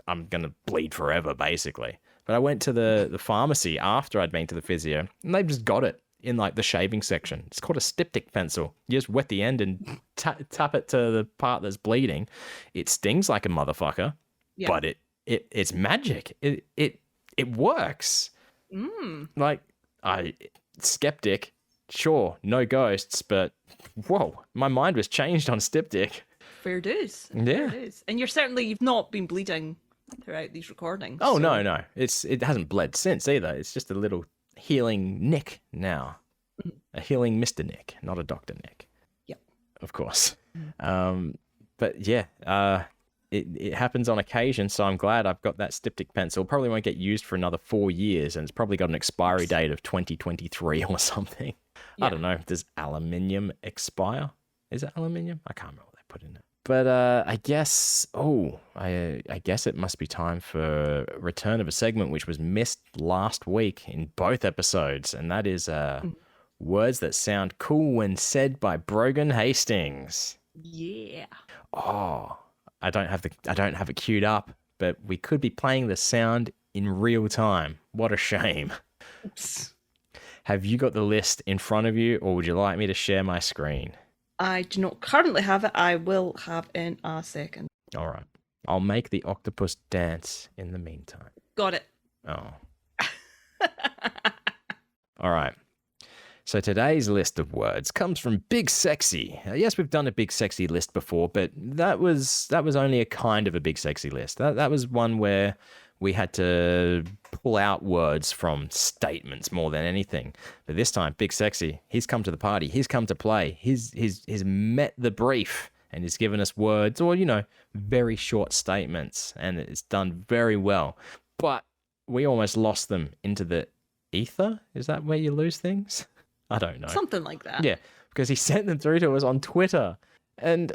I'm going to bleed forever, basically. But I went to the pharmacy after I'd been to the physio, and they've just got it in like the shaving section. It's called a styptic pencil. You just wet the end and tap it to the part that's bleeding. It stings like a motherfucker, but it's magic. It works. Like, skeptic, sure, no ghosts, but whoa, my mind was changed on styptic. Fair dues. Yeah. Fair dues. And you've not been bleeding throughout these recordings. Oh, so. No. It hasn't bled since either. It's just a little healing Nick now. A healing Mr. Nick, not a Dr. Nick. Yep. Of course. But yeah, it happens on occasion, so I'm glad I've got that styptic pencil. Probably won't get used for another 4 years, and it's probably got an expiry date of 2023 or something. Yeah. I don't know. Does aluminium expire? Is it aluminium? I can't remember what they put in it. But I guess it must be time for return of a segment which was missed last week in both episodes, and that is words that sound cool when said by Brogan Hastings. Yeah. Oh, I don't have it queued up, but we could be playing the sound in real time. What a shame. Oops. Have you got the list in front of you, or would you like me to share my screen? I do not currently have it. I will have in a second. All right. I'll make the octopus dance in the meantime. Got it. Oh. All right. So today's list of words comes from Big Sexy. Yes, we've done a Big Sexy list before, but that was only a kind of a Big Sexy list. That was one where we had to pull out words from statements more than anything. But this time, Big Sexy, he's come to the party. He's come to play. He's met the brief, and he's given us words or, very short statements, and it's done very well. But we almost lost them into the ether. Is that where you lose things? I don't know. Something like that. Yeah, because he sent them through to us on Twitter, and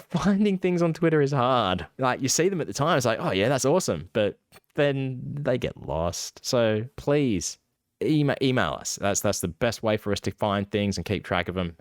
finding things on Twitter is hard. Like, you see them at the time, it's like, oh yeah, that's awesome, but then they get lost. So please email us. That's the best way for us to find things and keep track of them.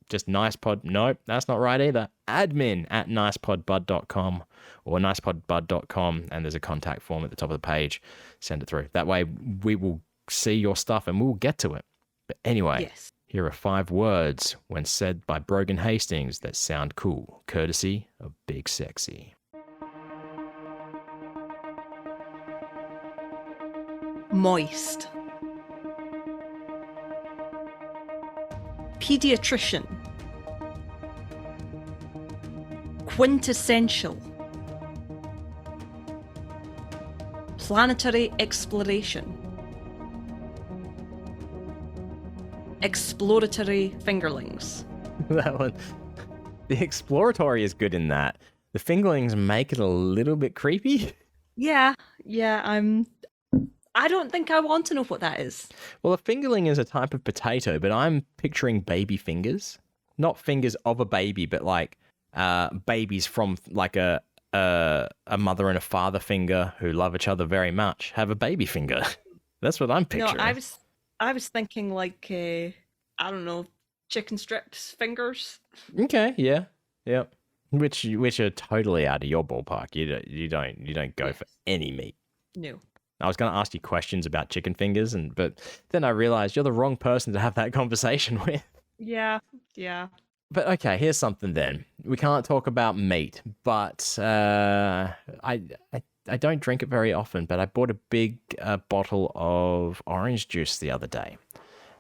Just nicepod. Nope, that's not right either. admin@nicepodbud.com or nicepodbud.com, and there's a contact form at the top of the page. Send it through. That way we will see your stuff and we'll get to it. But anyway. Yes. Here are 5 words when said by Brogan Hastings that sound cool, courtesy of Big Sexy. Moist. Pediatrician. Quintessential. Planetary exploration. Exploratory fingerlings. That one. The exploratory is good in that. The fingerlings make it a little bit creepy. Yeah, I don't think I want to know what that is. Well, a fingerling is a type of potato, but I'm picturing baby fingers. Not fingers of a baby, but like babies from like a a mother and a father finger who love each other very much have a baby finger. That's what I'm picturing. No, I was thinking like I don't know, chicken strips fingers. Okay, yeah, yep. Which are totally out of your ballpark. You don't go for any meat. No. I was going to ask you questions about chicken fingers, but then I realized you're the wrong person to have that conversation with. Yeah. But okay, here's something then. We can't talk about meat, but I don't drink it very often, but I bought a big bottle of orange juice the other day.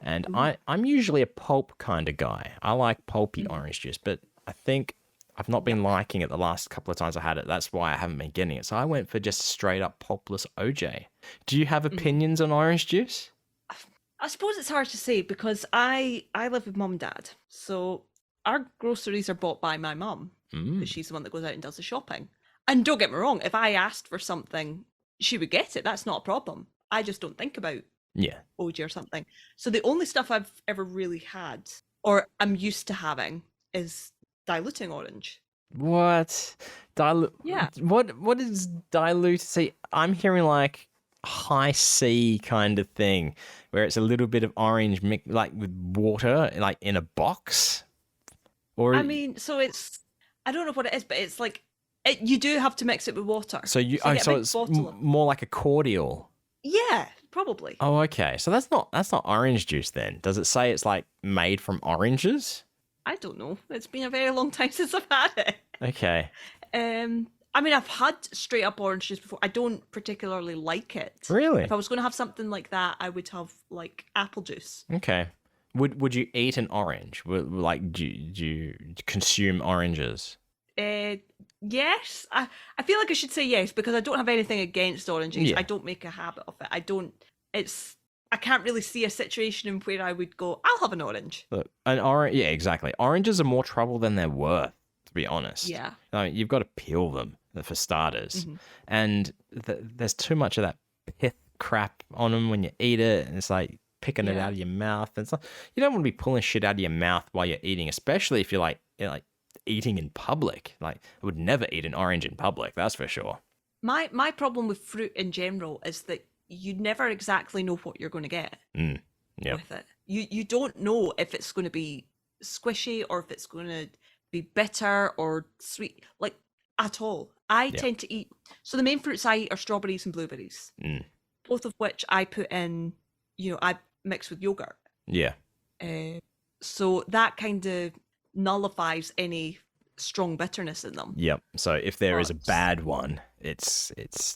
And I'm usually a pulp kind of guy. I like pulpy orange juice, but I think I've not been liking it the last couple of times I had it. That's why I haven't been getting it. So I went for just straight up pulpless OJ. Do you have opinions on orange juice? I suppose it's hard to say because I live with mum and dad. So our groceries are bought by my mum because she's the one that goes out and does the shopping. And don't get me wrong, if I asked for something, she would get it. That's not a problem. I just don't think about OJ or something. So the only stuff I've ever really had or I'm used to having is diluting orange. What? Yeah. What is dilute? See, I'm hearing like high C kind of thing where it's a little bit of orange like with water like in a box. Or I mean, so it's I don't know what it is, but it's like you do have to mix it with water. So it's more like a cordial. Yeah, probably. Oh, okay. So that's not orange juice then. Does it say it's like made from oranges? I don't know. It's been a very long time since I've had it. Okay. I mean, I've had straight up orange juice before. I don't particularly like it. Really? If I was going to have something like that, I would have like apple juice. Okay. Would you eat an orange? Like, do you consume oranges? Yes. I feel like I should say yes because I don't have anything against oranges. Yeah. I don't make a habit of it. I can't really see a situation in where I would go, I'll have an orange. Look, an orange. Yeah, exactly. Oranges are more trouble than they're worth, to be honest. Yeah. I mean, you've got to peel them for starters, and there's too much of that pith crap on them when you eat it, and it's like picking it out of your mouth. And it's you don't want to be pulling shit out of your mouth while you're eating, especially if you're like eating in public. Like, I would never eat an orange in public. That's for sure. My problem with fruit in general is that you never exactly know what you're going to get with it. You don't know if it's going to be squishy or if it's going to be bitter or sweet, like at all. I tend to eat, so the main fruits I eat are strawberries and blueberries, both of which I put in, I mix with yogurt. Yeah. So that kind of nullifies any strong bitterness in them. Yep. So if there is a bad one, it's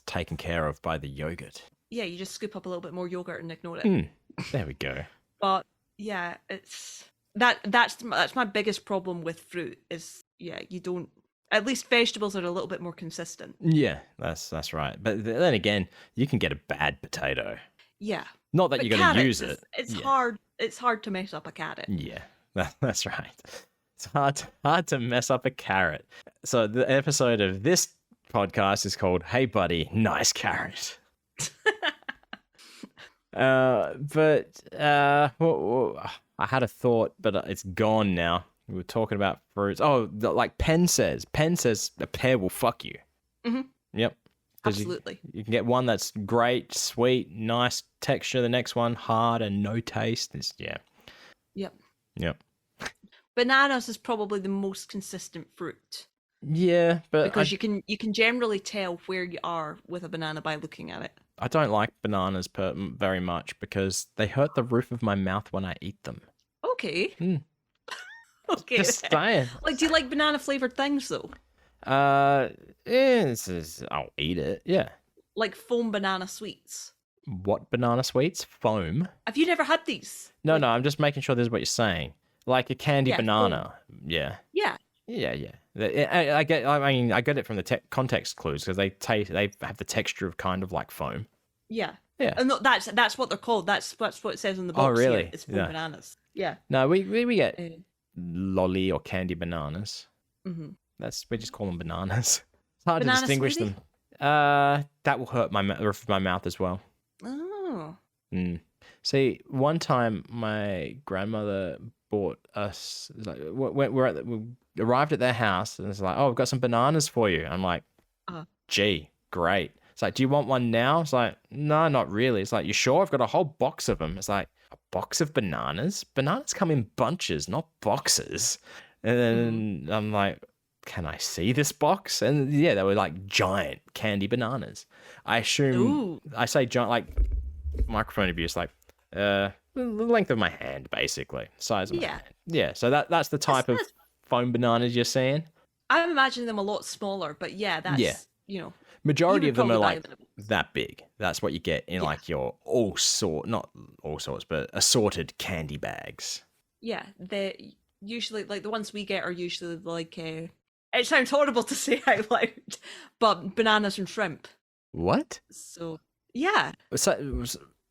taken care of by the yogurt. Yeah, you just scoop up a little bit more yogurt and ignore it. There we go. But yeah, it's that's my biggest problem with fruit is you don't. At least vegetables are a little bit more consistent. Yeah, that's right. But then again, you can get a bad potato. Yeah. Not that you're going to use it. It's hard. It's hard to mess up a carrot. Yeah, that's right. It's hard to mess up a carrot. So the episode of this podcast is called "Hey Buddy, Nice Carrot." I had a thought, but it's gone now. We were talking about fruits. Oh, like Penn says a pear will fuck you. Mm-hmm. Yep. Absolutely. You can get one that's great, sweet, nice texture. The next one, hard and no taste. Yep. Bananas is probably the most consistent fruit. Yeah, but because you can generally tell where you are with a banana by looking at it. I don't like bananas very much because they hurt the roof of my mouth when I eat them. Okay. Okay. Just saying. Like, do you like banana flavored things though? I'll eat it. Yeah. Like foam banana sweets. What banana sweets? Foam. Have you never had these? No, I'm just making sure this is what you're saying. Like a candy banana. Foam. Yeah. Yeah. Yeah. I get it from the context clues because they have the texture of kind of like foam. Yeah. Yeah. And that's what they're called. That's what it says on the box. Oh, really? Here. It's foam bananas. Yeah. No, we get lolly or candy bananas. Mm-hmm. We just call them bananas. It's hard banana to distinguish smoothie? them. That will hurt the roof of my mouth as well. Oh. See, one time my grandmother bought us. Like, we arrived at their house and it's like, oh, we've got some bananas for you. I'm like, Gee, great. It's like, do you want one now? It's like, no, not really. It's like, you sure? I've got a whole box of them. It's like, a box of bananas? Bananas come in bunches, not boxes. And then I'm like, can I see this box? And yeah, they were like giant candy bananas. I assume, I say giant, like microphone abuse, like the length of my hand, basically. Size of my hand. Yeah, so that's the type of foam bananas you're saying? I'm imagining them a lot smaller, but that's, Majority of them are like that big. That's what you get in like your not all sorts, but assorted candy bags. Yeah, they usually, like the ones we get are usually like, it sounds horrible to say out loud, but bananas and shrimp. What? So, yeah. So,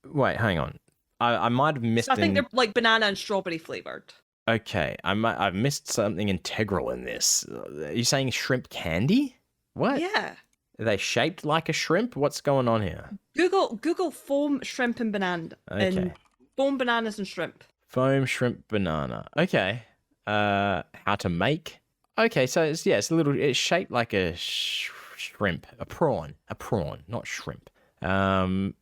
wait, hang on. I might have missed. I think they're like banana and strawberry flavored. Okay, I've missed something integral in this. Are you saying shrimp candy? What? Yeah. Are they shaped like a shrimp? What's going on here? Google foam, shrimp, and banana. Okay. And foam, bananas, and shrimp. Foam, shrimp, banana. Okay. How to make? Okay, so it's shaped like a shrimp, a prawn, not shrimp. And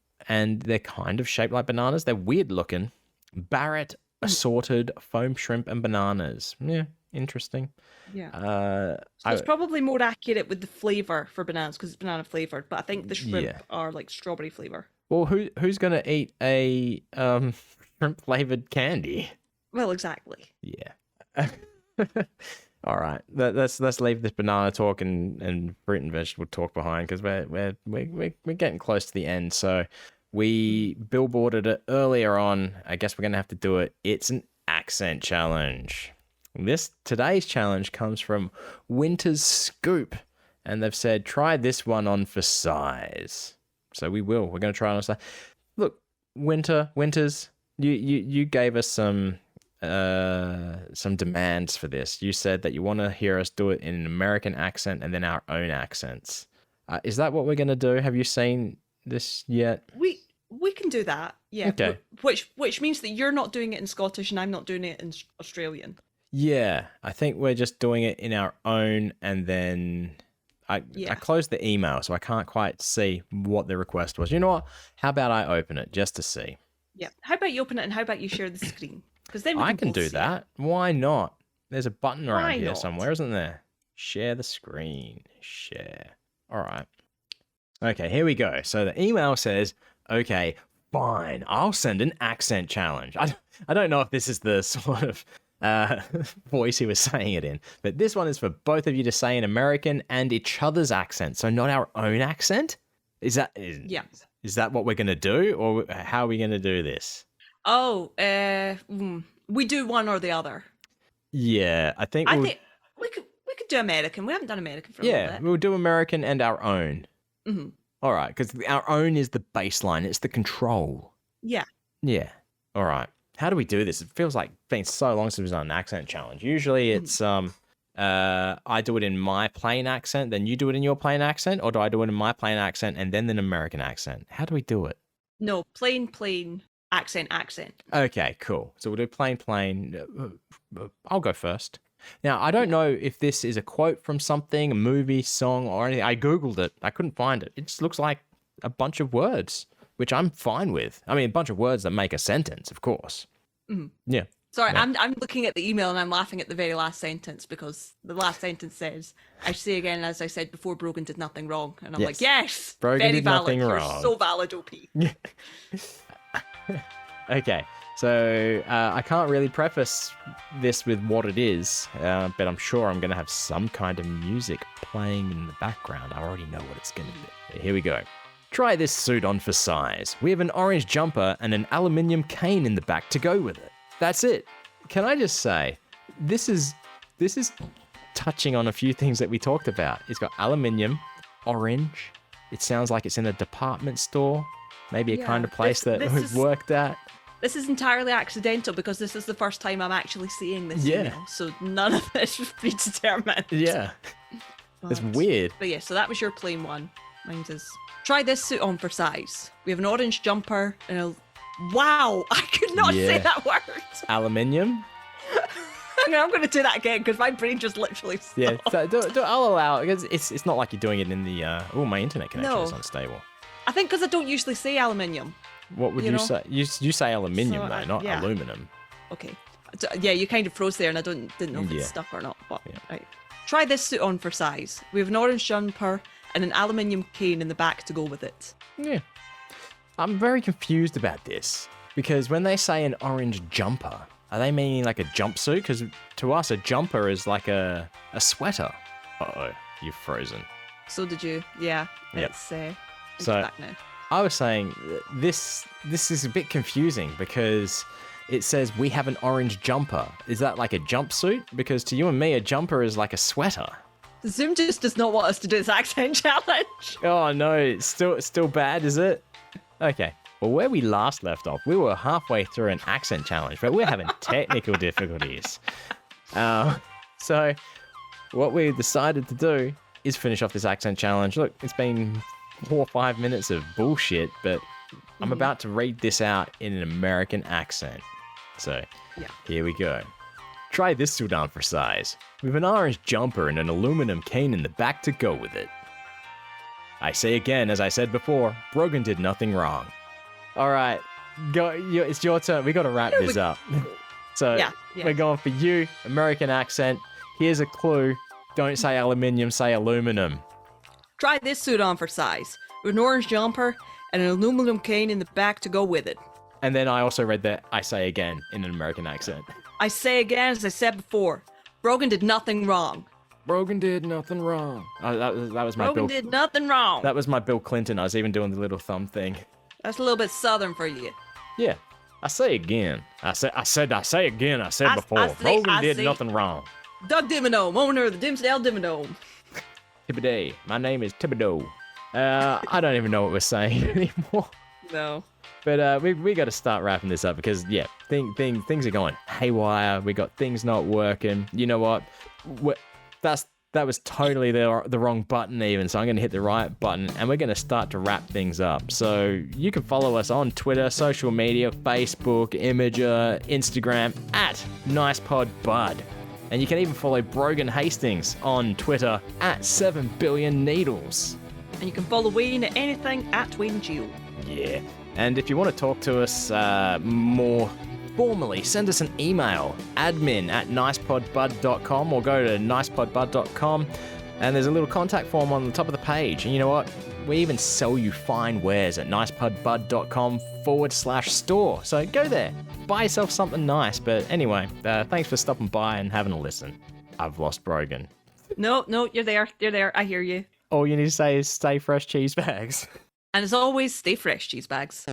they're kind of shaped like bananas. They're weird looking. Barrett assorted foam, shrimp, and bananas. Yeah, interesting. Yeah. So it's probably more accurate with the flavor for bananas because it's banana flavored, but I think the shrimp are like strawberry flavor. Well, who's gonna eat a shrimp flavored candy? Well, exactly. Yeah. All right. Let's leave this banana talk and fruit and vegetable talk behind because we're getting close to the end. So we billboarded it earlier on. I guess we're gonna have to do it. It's an accent challenge. Today's challenge comes from Winter's Scoop, and they've said try this one on for size. So we will. We're going to try it on size. Look, Winters, you gave us some demands for this. You said that you want to hear us do it in an American accent and then our own accents. Is that what we're going to do? Have you seen this yet? We can do that. Yeah. Okay. Which means that you're not doing it in Scottish and I'm not doing it in Australian. Yeah, I think we're just doing it in our own, and then I closed the email, so I can't quite see what the request was. You know what? How about I open it just to see? Yeah. How about you open it and how about you share the screen? Because then I can do that. Why not? There's a button around here not? somewhere, isn't there? Share the screen. Share. All right. Okay, here we go. So the email says, okay, fine, I'll send an accent challenge. I don't know if this is the sort of voice he was saying it in, but this one is for both of you to say in American and each other's accent, so not our own accent. Is that what we're gonna do, or how are we gonna do this? We do one or the other. Yeah, I think we could do American. We haven't done American for a little bit. We'll do American and our own. Mm-hmm. All right, because our own is the baseline. It's the control. Yeah. All right. How do we do this? It feels like it's been so long since we've done an accent challenge. Usually it's I do it in my plain accent, then you do it in your plain accent, or do I do it in my plain accent and then an American accent? How do we do it? No, plain, accent. Okay, cool. So we'll do plain. I'll go first. Now, I don't know if this is a quote from something, a movie, song, or anything. I Googled it. I couldn't find it. It just looks like a bunch of words, which I'm fine with. I mean, a bunch of words that make a sentence, of course. Mm-hmm. Yeah. Sorry, yeah. I'm looking at the email and I'm laughing at the very last sentence because the last sentence says, I say again, as I said before, Brogan did nothing wrong. And I'm like, yes, Brogan very did valid. Nothing wrong. You're so valid, OP. Okay, so I can't really preface this with what it is, but I'm sure I'm going to have some kind of music playing in the background. I already know what it's going to be. Here we go. Try this suit on for size. We have an orange jumper and an aluminium cane in the back to go with it. That's it. Can I just say, this is touching on a few things that we talked about. It's got aluminium, orange. It sounds like it's in a department store, maybe a kind of place that we've worked at. This is entirely accidental because this is the first time I'm actually seeing this email. So none of this was predetermined. Yeah. It's weird. But yeah, so that was your plain one. Mine is, try this suit on for size. We have an orange jumper and wow, I could not say that word. Aluminium? I'm going to do that again because my brain just literally stopped. Yeah, so I'll allow it because it's not like you're doing it in the. Oh, my internet connection is unstable. I think because I don't usually say aluminium. What would you say? You say aluminium, So, though, not aluminum. Okay. Yeah, you kind of froze there and I didn't know if it's stuck or not. But right. Try this suit on for size. We have an orange jumper and an aluminium cane in the back to go with it. Yeah. I'm very confused about this because when they say an orange jumper, are they meaning like a jumpsuit? Because to us, a jumper is like a sweater. Uh-oh, you've frozen. So did you. Yeah. Yep. It's back now. I was saying this is a bit confusing because it says we have an orange jumper. Is that like a jumpsuit? Because to you and me, a jumper is like a sweater. Zoom just does not want us to do this accent challenge. Oh no, it's still bad, is it? Okay. Well, where we last left off, we were halfway through an accent challenge, but we're having technical difficulties. So what we decided to do is finish off this accent challenge. Look, it's been 4 or 5 minutes of bullshit, but I'm about to read this out in an American accent. So here we go. Try this suit on for size. With an orange jumper and an aluminum cane in the back to go with it. I say again, as I said before, Brogan did nothing wrong. All right, it's your turn. We got to wrap this up. So we're going for you, American accent. Here's a clue. Don't say aluminium, say aluminum. Try this suit on for size. With an orange jumper and an aluminum cane in the back to go with it. And then I also read that I say again in an American accent. I say again, as I said before, Brogan did nothing wrong. Brogan did nothing wrong. Oh, that was my Brogan did nothing wrong. That was my Bill Clinton. I was even doing the little thumb thing. That's a little bit southern for you. Yeah. I say again. I say again. I said before. Brogan did nothing wrong. Doug Dimmadome, owner of the Dimsdale Dimmadome. Thibodeau. My name is Thibodeau. I don't even know what we're saying anymore. No. But we got to start wrapping this up because things are going haywire. We got things not working. You know what? That was totally the wrong button even. So I'm going to hit the right button and we're going to start to wrap things up. So you can follow us on Twitter, social media, Facebook, Imager, Instagram at NicePodBud. And you can even follow Brogan Hastings on Twitter at 7BillionNeedles. And you can follow Wayne at anything at Wayne Geo. Yeah. And if you want to talk to us more formally, send us an email, admin@nicepodbud.com, or go to nicepodbud.com. And there's a little contact form on the top of the page. And you know what? We even sell you fine wares at nicepodbud.com/store. So go there, buy yourself something nice. But anyway, thanks for stopping by and having a listen. I've lost Brogan. No, you're there. You're there. I hear you. All you need to say is stay fresh cheese bags. And as always, stay fresh cheese bags.